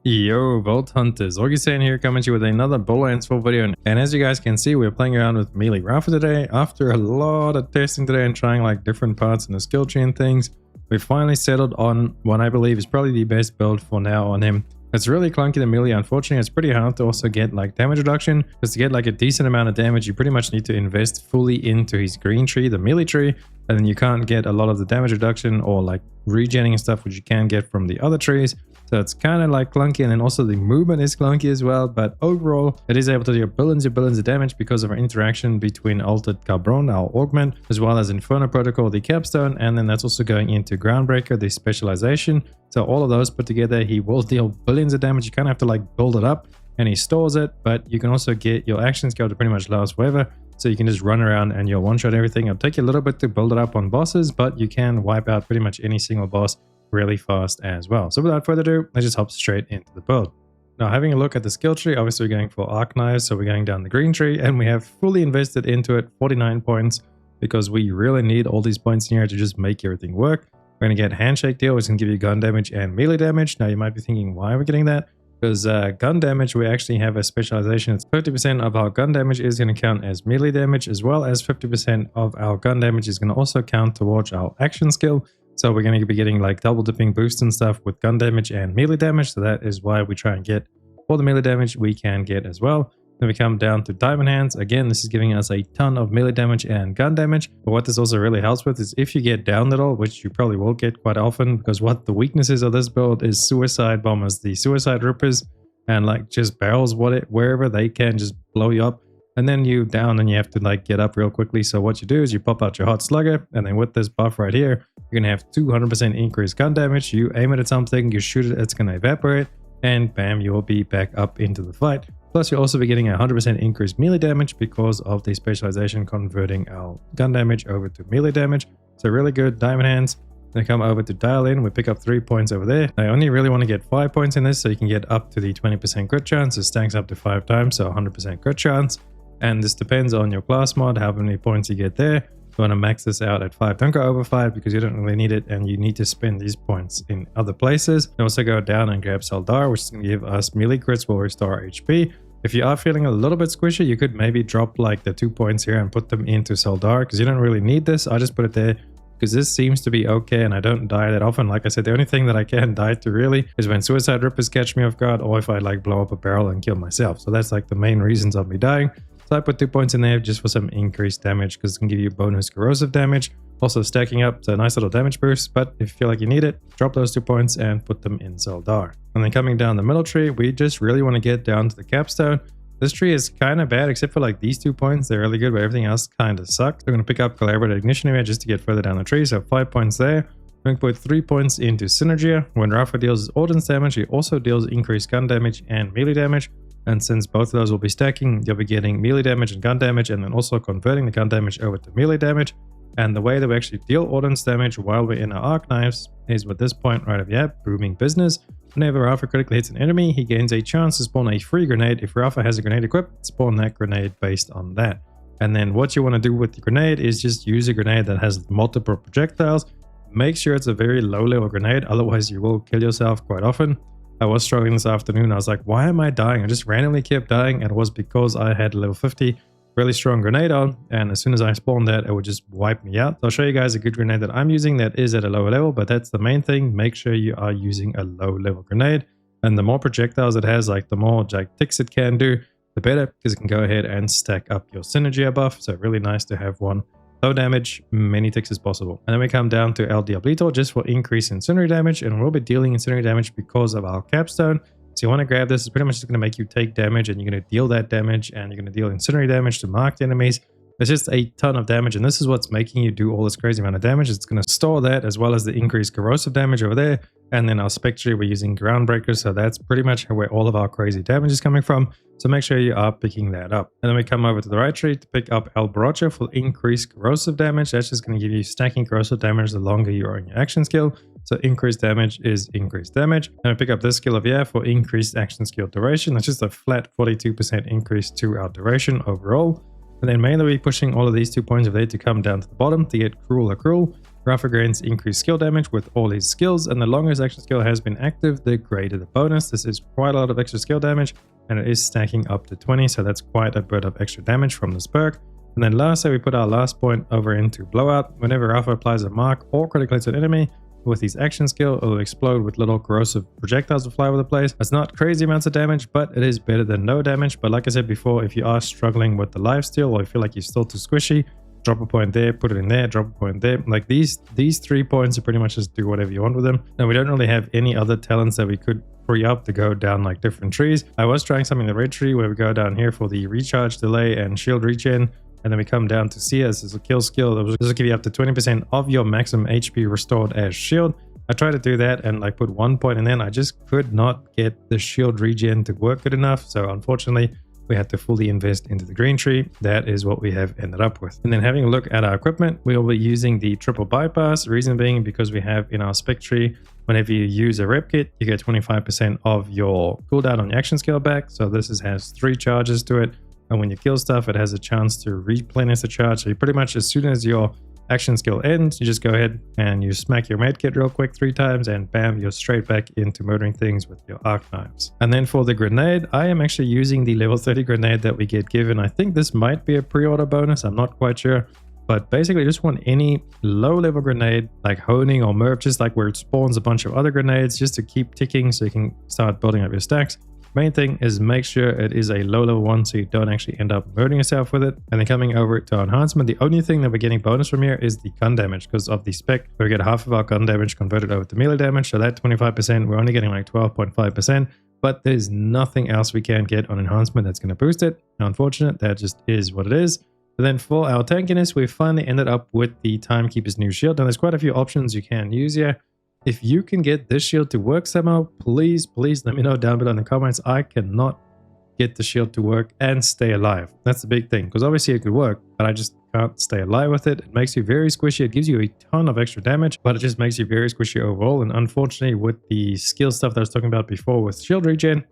Yo, Vault Hunters, Augiesaint here coming to you with another Borderlands 4 video. And as you guys can see, we're playing around with melee Rafa today. After a lot of testing today and trying like different parts in the skill tree and things, we finally settled on what I believe is probably the best build for now on him. It's really clunky the melee. Unfortunately, it's pretty hard to also get like damage reduction, because to get like a decent amount of damage, you pretty much need to invest fully into his green tree, the melee tree, and then you can't get a lot of the damage reduction or like regenning and stuff, which you can get from the other trees. So it's kind of like clunky, and then also the movement is clunky as well, but overall it is able to do billions of damage because of our interaction between Altered Cabron, our augment, as well as Inferno Protocol, the capstone, and then that's also going into Groundbreaker, the specialization. So all of those put together, he will deal billions of damage. You kind of have to like build it up, and he stores it, but you can also get your action skill to pretty much last forever. So you can just run around and you'll one-shot everything. It'll take you a little bit to build it up on bosses, but you can wipe out pretty much any single boss really fast as well. So without further ado, let's just hop straight into the build. Now, having a look at the skill tree, obviously we're going for arc knives, so we're going down the green tree, and we have fully invested into it 49 points because we really need all these points in here to just make everything work. We're going to get handshake deal, which can give you gun damage and melee damage. Now you might be thinking, why are we getting that? Because gun damage, we actually have a specialization. It's 50% of our gun damage is going to count as melee damage, as well as 50% of our gun damage is going to also count towards our action skill. So we're going to be getting like double dipping boosts and stuff with gun damage and melee damage. So that is why we try and get all the melee damage we can get as well. Then we come down to diamond hands. Again, this is giving us a ton of melee damage and gun damage. But what this also really helps with is if you get downed at all, which you probably will get quite often, because what the weaknesses of this build is suicide bombers, the suicide rippers, and like just barrels wherever they can just blow you up. And then you down and you have to like get up real quickly. So what you do is you pop out your hot slugger, and then with this buff right here, you're gonna have 200% increased gun damage. You aim it at something, you shoot it, it's gonna evaporate, and bam, you will be back up into the fight. Plus you'll also be getting 100% increased melee damage because of the specialization converting our gun damage over to melee damage. So really good. Diamond hands. Then come over to dial in, we pick up 3 points over there. I only really want to get 5 points in this, so you can get up to the 20% crit chance. It stacks up to 5 times, so 100% crit chance. And this depends on your class mod, how many points you get there. You want to max this out at 5. Don't go over 5 because you don't really need it, and you need to spend these points in other places. And also go down and grab Saldar, which is going to give us melee crits, will restore HP. If you are feeling a little bit squishy, you could maybe drop like the 2 points here and put them into Saldar, because you don't really need this. I just put it there because this seems to be okay, and I don't die that often. Like I said, the only thing that I can die to really is when suicide rippers catch me off guard, or if I like blow up a barrel and kill myself. So that's like the main reasons of me dying. So I put 2 points in there just for some increased damage, because it can give you bonus corrosive damage. Also stacking up, so a nice little damage boost. But if you feel like you need it, drop those 2 points and put them in Saldar. And then coming down the middle tree, we just really want to get down to the capstone. This tree is kind of bad, except for like these 2 points. They're really good, but everything else kind of sucks. We're going to pick up Collaborative Ignition area just to get further down the tree. So 5 points there. We're going to put 3 points into Synergy. When Rafa deals ordnance damage, he also deals increased gun damage and melee damage. And since both of those will be stacking, you'll be getting melee damage and gun damage, and then also converting the gun damage over to melee damage. And the way that we actually deal ordnance damage while we're in our arc knives is with this point right over here, Booming Business. Whenever Rafa critically hits an enemy, he gains a chance to spawn a free grenade. If Rafa has a grenade equipped, spawn that grenade based on that. And then what you want to do with the grenade is just use a grenade that has multiple projectiles. Make sure it's a very low level grenade, otherwise you will kill yourself quite often. I was struggling this afternoon. I was like, why am I dying? I just randomly kept dying, and it was because I had level 50 really strong grenade on, and as soon as I spawned that, it would just wipe me out. So I'll show you guys a good grenade that I'm using that is at a lower level, but that's the main thing. Make sure you are using a low level grenade, and the more projectiles it has, like the more like ticks it can do, the better, because it can go ahead and stack up your synergy buff. So really nice to have one low damage, many ticks as possible. And then we come down to El Diablito just for increase in incendiary damage, and we'll be dealing incendiary damage because of our capstone. So you want to grab this. It's pretty much just going to make you take damage, and you're going to deal that damage, and you're going to deal incendiary damage to marked enemies. It's just a ton of damage, and this is what's making you do all this crazy amount of damage. It's going to store that, as well as the increased corrosive damage over there. And then our Spec tree, we're using Groundbreaker, so that's pretty much where all of our crazy damage is coming from. So make sure you are picking that up. And then we come over to the right tree to pick up El Borracho for increased corrosive damage. That's just going to give you stacking corrosive damage the longer you are in your action skill. So increased damage is increased damage. And we pick up this skill over here for increased action skill duration. That's just a flat 42% increase to our duration overall. And then mainly we're pushing all of these 2 points over there to come down to the bottom to get Cruel. Rafa gains increased skill damage with all his skills, and the longer his action skill has been active, the greater the bonus. This is quite a lot of extra skill damage, and it is stacking up to 20, so that's quite a bit of extra damage from this perk. And then lastly, we put our last point over into Blowout. Whenever Rafa applies a mark or critical hit to an enemy with his action skill, it will explode with little corrosive projectiles that fly over the place. It's not crazy amounts of damage, but it is better than no damage. But like I said before, if you are struggling with the lifesteal or you feel like you're still too squishy, drop a point there, put it in there, drop a point there. Like these 3 points, you pretty much just do whatever you want with them. And we don't really have any other talents that we could free up to go down like different trees. I was trying something in the red tree where we go down here for the recharge delay and shield regen, and then we come down to CS as a kill skill. This will give you up to 20% of your maximum HP restored as shield. I tried to do that and like put 1 point in there, and I just could not get the shield regen to work good enough. So unfortunately, we had to fully invest into the green tree. That is what we have ended up with. And then having a look at our equipment, we'll be using the triple bypass. Reason being because we have in our spec tree, whenever you use a rep kit, you get 25% of your cooldown on your action skill back. So this has 3 charges to it. And when you kill stuff, it has a chance to replenish the charge. So you pretty much, as soon as your action skill ends, you just go ahead and you smack your med kit real quick 3 times, and bam, you're straight back into murdering things with your arc knives. And then for the grenade, I am actually using the level 30 grenade that we get given. I think this might be a pre-order bonus, I'm not quite sure. But basically, just want any low level grenade like honing or merp, just like where it spawns a bunch of other grenades, just to keep ticking so you can start building up your stacks. Main thing is make sure it is a low level one so you don't actually end up murdering yourself with it. And then coming over to enhancement, the only thing that we're getting bonus from here is the gun damage because of the spec. We get half of our gun damage converted over to melee damage, so that 25%, we're only getting like 12.5%. But there's nothing else we can get on enhancement that's going to boost it. Unfortunate, that just is what it is. But then for our tankiness, we finally ended up with the Timekeeper's new shield. Now there's quite a few options you can use here. If you can get this shield to work somehow, please let me know down below in the comments. I cannot get the shield to work and stay alive. That's the big thing, because obviously it could work, but I just can't stay alive with it. It makes you very squishy. It gives you a ton of extra damage, but it just makes you very squishy overall. And unfortunately, with the skill stuff that I was talking about before with shield regen,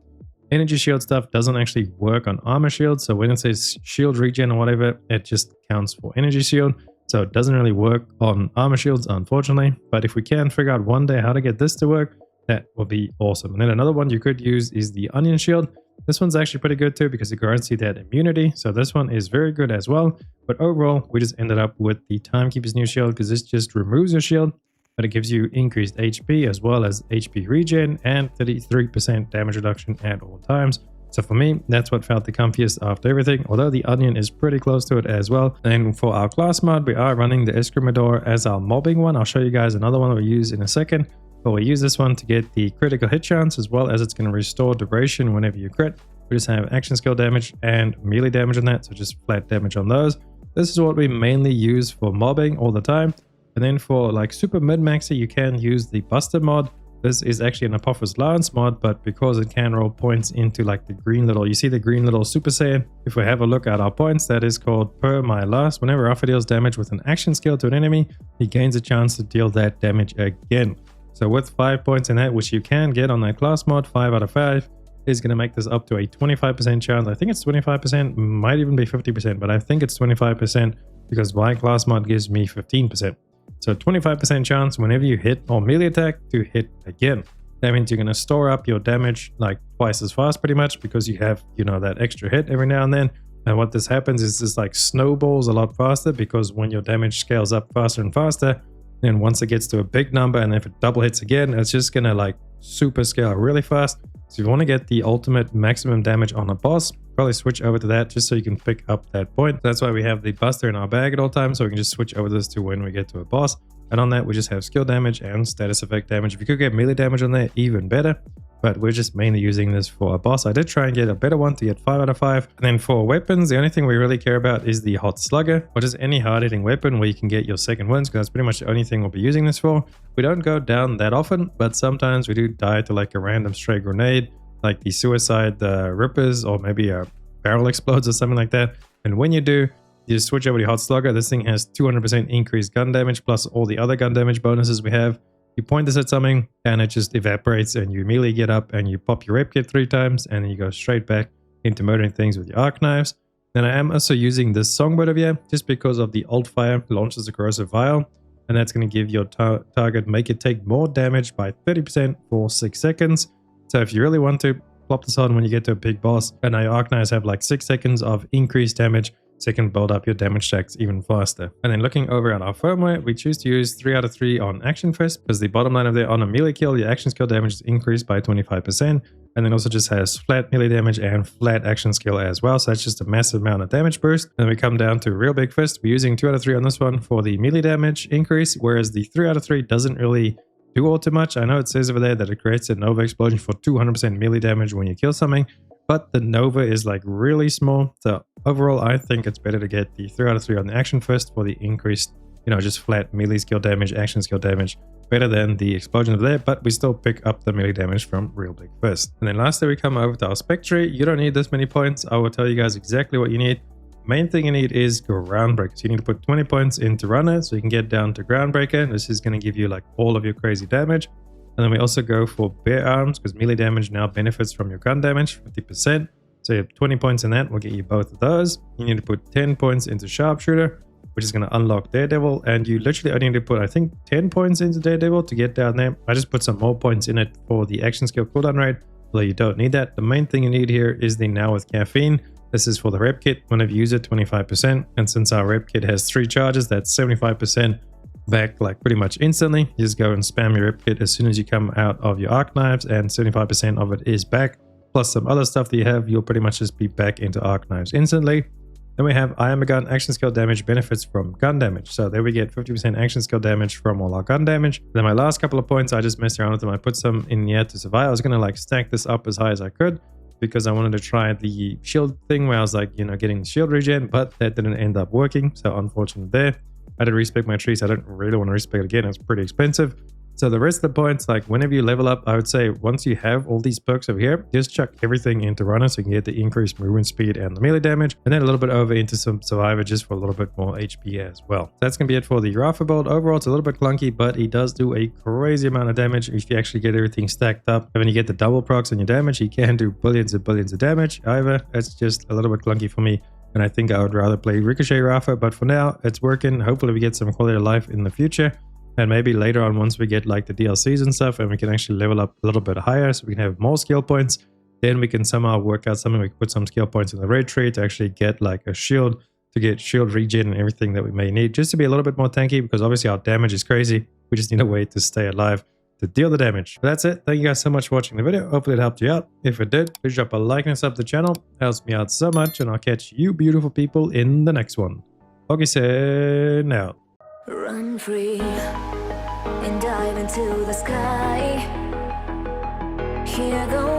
energy shield stuff doesn't actually work on armor shield. So when it says shield regen or whatever, it just counts for energy shield. So it doesn't really work on armor shields, unfortunately. But if we can figure out one day how to get this to work, that will be awesome. And then another one you could use is the onion shield. This one's actually pretty good too because it grants you that immunity. So this one is very good as well. But overall, we just ended up with the Timekeeper's new shield because this just removes your shield, but it gives you increased HP as well as HP regen and 33% damage reduction at all times. So for me, that's what felt the comfiest after everything, although the onion is pretty close to it as well. And for our class mod, we are running the Escrimador as our mobbing one. I'll show you guys another one we use in a second, but we use this one to get the critical hit chance as well as it's going to restore duration whenever you crit. We just have action skill damage and melee damage on that, so just flat damage on those. This is what we mainly use for mobbing all the time. And then for like super mid-maxer, you can use the Buster mod. This is actually an Apophis Lance mod, but because it can roll points into like the green little, you see the green little Super Saiyan? If we have a look at our points, that is called Per My Last. Whenever Rafa deals damage with an action skill to an enemy, he gains a chance to deal that damage again. So with 5 points in that, which you can get on that class mod, 5 out of 5, is going to make this up to a 25% chance. I think it's 25%, might even be 50%, but I think it's 25% because my class mod gives me 15%. So 25% chance whenever you hit or melee attack to hit again. That means you're going to store up your damage like twice as fast pretty much because you have, you know, that extra hit every now and then. And what this happens is this like snowballs a lot faster because when your damage scales up faster and faster, then once it gets to a big number and if it double hits again, it's just going to like super scale really fast. So if you want to get the ultimate maximum damage on a boss, probably switch over to that just so you can pick up that point. That's why we have the Buster in our bag at all times, so we can just switch over this to when we get to a boss. And on that, we just have skill damage and status effect damage. If you could get melee damage on there, even better. But we're just mainly using this for a boss. I did try and get a better one to get 5 out of 5. And then for weapons, the only thing we really care about is the Hot Slugger, or just any hard-hitting weapon where you can get your second wins, because that's pretty much the only thing we'll be using this for. We don't go down that often, but sometimes we do die to like a random stray grenade, like the suicide rippers, or maybe a barrel explodes or something like that. And when you do, you just switch over to Hot Slugger. This thing has 200% increased gun damage plus all the other gun damage bonuses we have. You point this at something and it just evaporates and you immediately get up and you pop your rep kit 3 times and then you go straight back into murdering things with your arc knives. Then I am also using this songbird over here just because of the alt fire launches a corrosive vial. and that's going to give your target, make it take more damage by 30% for 6 seconds. So if you really want to, plop this on when you get to a big boss, and now your Arc Knives have like 6 seconds of increased damage, so you can build up your damage stacks even faster. And then looking over at our firmware, we choose to use 3 out of 3 on Action Fist, because the bottom line of there, on a melee kill, your action skill damage is increased by 25%, and then also just has flat melee damage and flat action skill as well, so that's just a massive amount of damage burst. Then we come down to Real Big Fist. We're using 2 out of 3 on this one for the melee damage increase, whereas the 3 out of 3 doesn't really do all too much. I know it says over there that it creates a Nova explosion for 200% melee damage when you kill something, but the Nova is like really small. So overall, I think it's better to get the 3 out of 3 on the Action Fist for the increased, just flat melee skill damage, action skill damage, better than the explosion over there, but we still pick up the melee damage from Real Big Fist. And then lastly, we come over to our Spec tree. You don't need this many points. I will tell you guys exactly what you need. Main thing you need is Groundbreaker. So you need to put 20 points into Runner so you can get down to Groundbreaker. This is going to give you like all of your crazy damage. And then we also go for Bare Arms, because melee damage now benefits from your gun damage, 50%. So you have 20 points in that, will get you both of those. You need to put 10 points into Sharpshooter, which is going to unlock Daredevil. And you literally only need to put, I think, 10 points into Daredevil to get down there. I just put some more points in it for the action skill cooldown rate, although you don't need that. The main thing you need here is the Now with Caffeine. This is for the rep kit. Whenever you use it, 25%. And since our rep kit has 3 charges, that's 75% back like pretty much instantly. You just go and spam your rep kit as soon as you come out of your Arc Knives, and 75% of it is back. Plus some other stuff that you have, you'll pretty much just be back into Arc Knives instantly. Then we have I Am a Gun. Action skill damage benefits from gun damage. So there we get 50% action skill damage from all our gun damage. Then my last couple of points, I just messed around with them. I put some in here to survive. I was going to like stack this up as high as I could, because I wanted to try the shield thing where I was like, getting the shield regen, but that didn't end up working. So unfortunate there. I did respec my trees. I don't really want to respec it again. It's pretty expensive. So the rest of the points, like whenever you level up, I would say once you have all these perks over here, just chuck everything into Runner so you can get the increased movement speed and the melee damage, and then a little bit over into some Survivor just for a little bit more HP as well. So that's going to be it for the Rafa build. Overall, it's a little bit clunky, but he does do a crazy amount of damage if you actually get everything stacked up. And when you get the double procs on your damage, he can do billions and billions of damage. However, it's just a little bit clunky for me, and I think I would rather play Ricochet Rafa, but for now, it's working. Hopefully we get some quality of life in the future. And maybe later on, once we get like the DLCs and stuff, and we can actually level up a little bit higher, so we can have more skill points, then we can somehow work out something. We can put some skill points in the raid tree to actually get like a shield, to get shield regen and everything that we may need, just to be a little bit more tanky, because obviously our damage is crazy. We just need a way to stay alive to deal the damage. But that's it. Thank you guys so much for watching the video. Hopefully it helped you out. If it did, please drop a like and sub to the channel. It helps me out so much, and I'll catch you beautiful people in the next one. Augiesaint out. Run free and dive into the sky. Hear the